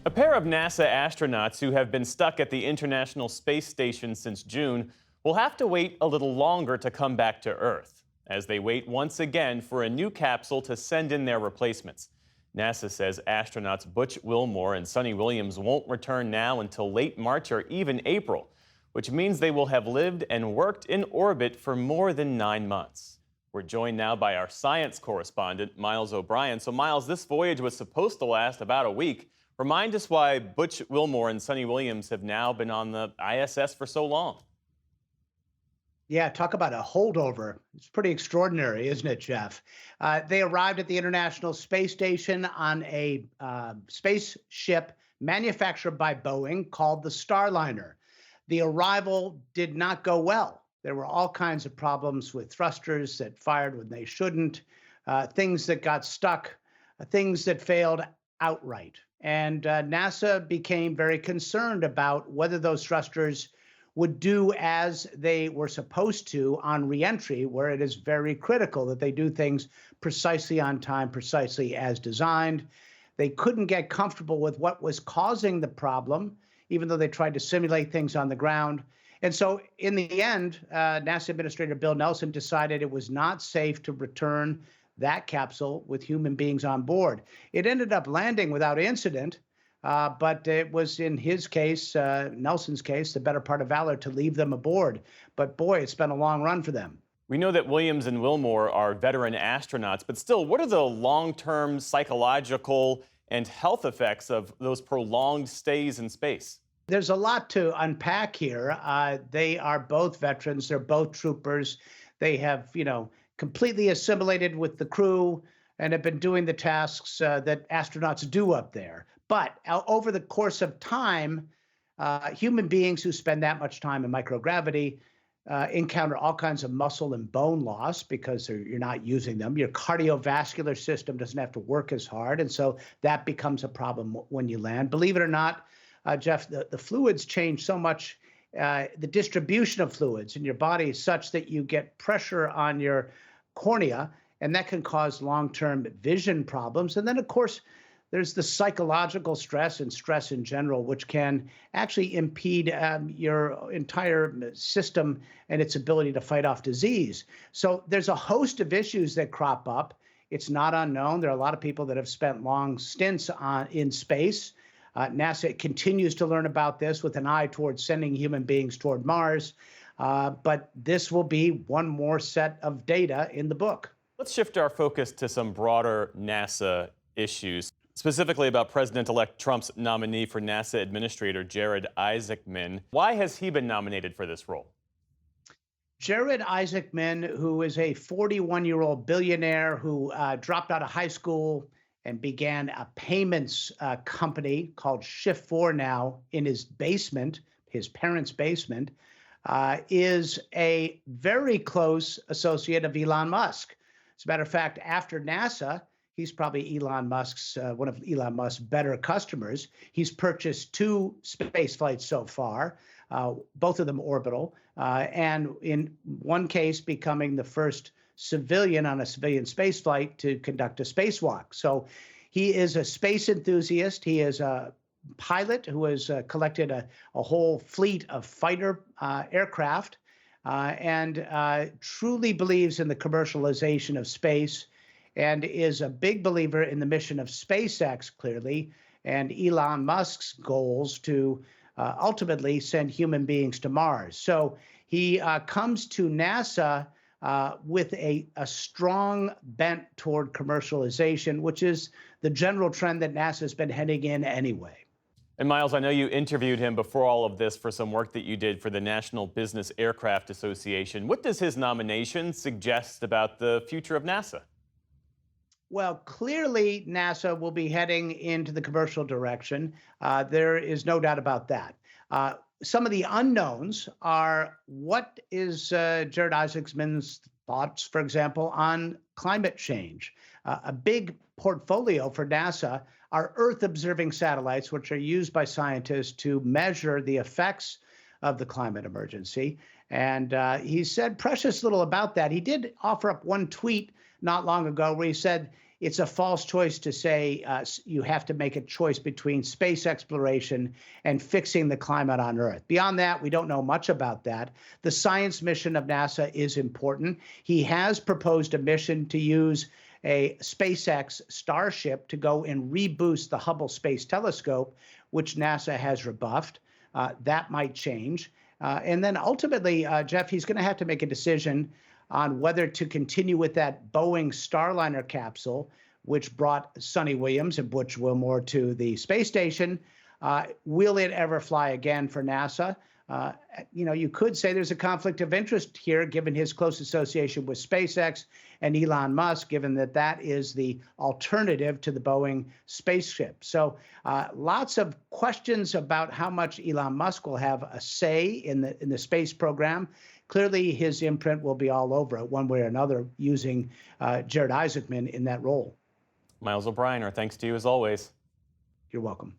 A pair of NASA astronauts who have been stuck at the International Space Station since June will have to wait a little longer to come back to Earth, as they wait once again for a new capsule to send in their replacements. NASA says astronauts Butch Wilmore and Sonny Williams won't return now until late March or even April, which means they will have lived and worked in orbit for more than 9 months. We're joined now by our science correspondent, Miles O'Brien. So, Miles, this voyage was supposed to last about a week. Remind us why Butch Wilmore and Sonny Williams have now been on the ISS for so long. Yeah, talk about a holdover. It's pretty extraordinary, isn't it, Jeff? They arrived at the International Space Station on a spaceship manufactured by Boeing called the Starliner. The arrival did not go well. There were all kinds of problems with thrusters that fired when they shouldn't, things that got stuck, things that failed outright. And NASA became very concerned about whether those thrusters would do as they were supposed to on reentry, where it is very critical that they do things precisely on time, precisely as designed. They couldn't get comfortable with what was causing the problem, even though they tried to simulate things on the ground. And so in the end, NASA Administrator Bill Nelson decided it was not safe to return that capsule with human beings on board. It ended up landing without incident, but it was, in his case, Nelson's case, the better part of valor to leave them aboard. But boy, it's been a long run for them. We know that Williams and Wilmore are veteran astronauts, but still, what are the long-term psychological and health effects of those prolonged stays in space? There's a lot to unpack here. They are both veterans. They're both troopers. They have, completely assimilated with the crew and have been doing the tasks that astronauts do up there. But over the course of time, human beings who spend that much time in microgravity encounter all kinds of muscle and bone loss because you're not using them. Your cardiovascular system doesn't have to work as hard. And so that becomes a problem when you land. Believe it or not, Jeff, the fluids change so much. The distribution of fluids in your body is such that you get pressure on your cornea, and that can cause long-term vision problems. And then, of course, there's the psychological stress and stress in general, which can actually impede your entire system and its ability to fight off disease. So there's a host of issues that crop up. It's not unknown. There are a lot of people that have spent long stints in space. NASA continues to learn about this with an eye towards sending human beings toward Mars. But this will be one more set of data in the book. Let's shift our focus to some broader NASA issues, specifically about President-elect Trump's nominee for NASA Administrator, Jared Isaacman. Why has he been nominated for this role? Jared Isaacman, who is a 41-year-old billionaire who dropped out of high school and began a payments company called Shift4 now in his basement, his parents' basement, is a very close associate of Elon Musk. As a matter of fact, after NASA, he's probably one of Elon Musk's better customers. He's purchased 2 space flights so far, both of them orbital, and in one case becoming the first civilian on a civilian space flight to conduct a spacewalk. So he is a space enthusiast. He is a pilot who has collected a whole fleet of fighter aircraft and truly believes in the commercialization of space and is a big believer in the mission of SpaceX, clearly, and Elon Musk's goals to ultimately send human beings to Mars. So he comes to NASA with a strong bent toward commercialization, which is the general trend that NASA has been heading in anyway. And Miles, I know you interviewed him before all of this for some work that you did for the National Business Aircraft Association. What does his nomination suggest about the future of NASA? Well, clearly, NASA will be heading into the commercial direction. There is no doubt about that. Some of the unknowns are what is Jared Isaacman's thoughts, for example, on climate change. A big portfolio for NASA are Earth-observing satellites, which are used by scientists to measure the effects of the climate emergency. And he said precious little about that. He did offer up one tweet not long ago where he said it's a false choice to say you have to make a choice between space exploration and fixing the climate on Earth. Beyond that, we don't know much about that. The science mission of NASA is important. He has proposed a mission to use a SpaceX Starship to go and reboost the Hubble Space Telescope, which NASA has rebuffed. That might change. And then ultimately, Jeff, he's going to have to make a decision on whether to continue with that Boeing Starliner capsule, which brought Sonny Williams and Butch Wilmore to the space station. Will it ever fly again for NASA? You could say there's a conflict of interest here, given his close association with SpaceX and Elon Musk, given that that is the alternative to the Boeing spaceship. So lots of questions about how much Elon Musk will have a say in the space program. Clearly, his imprint will be all over it one way or another, using Jared Isaacman in that role. Miles O'Brien, our thanks to you as always. You're welcome.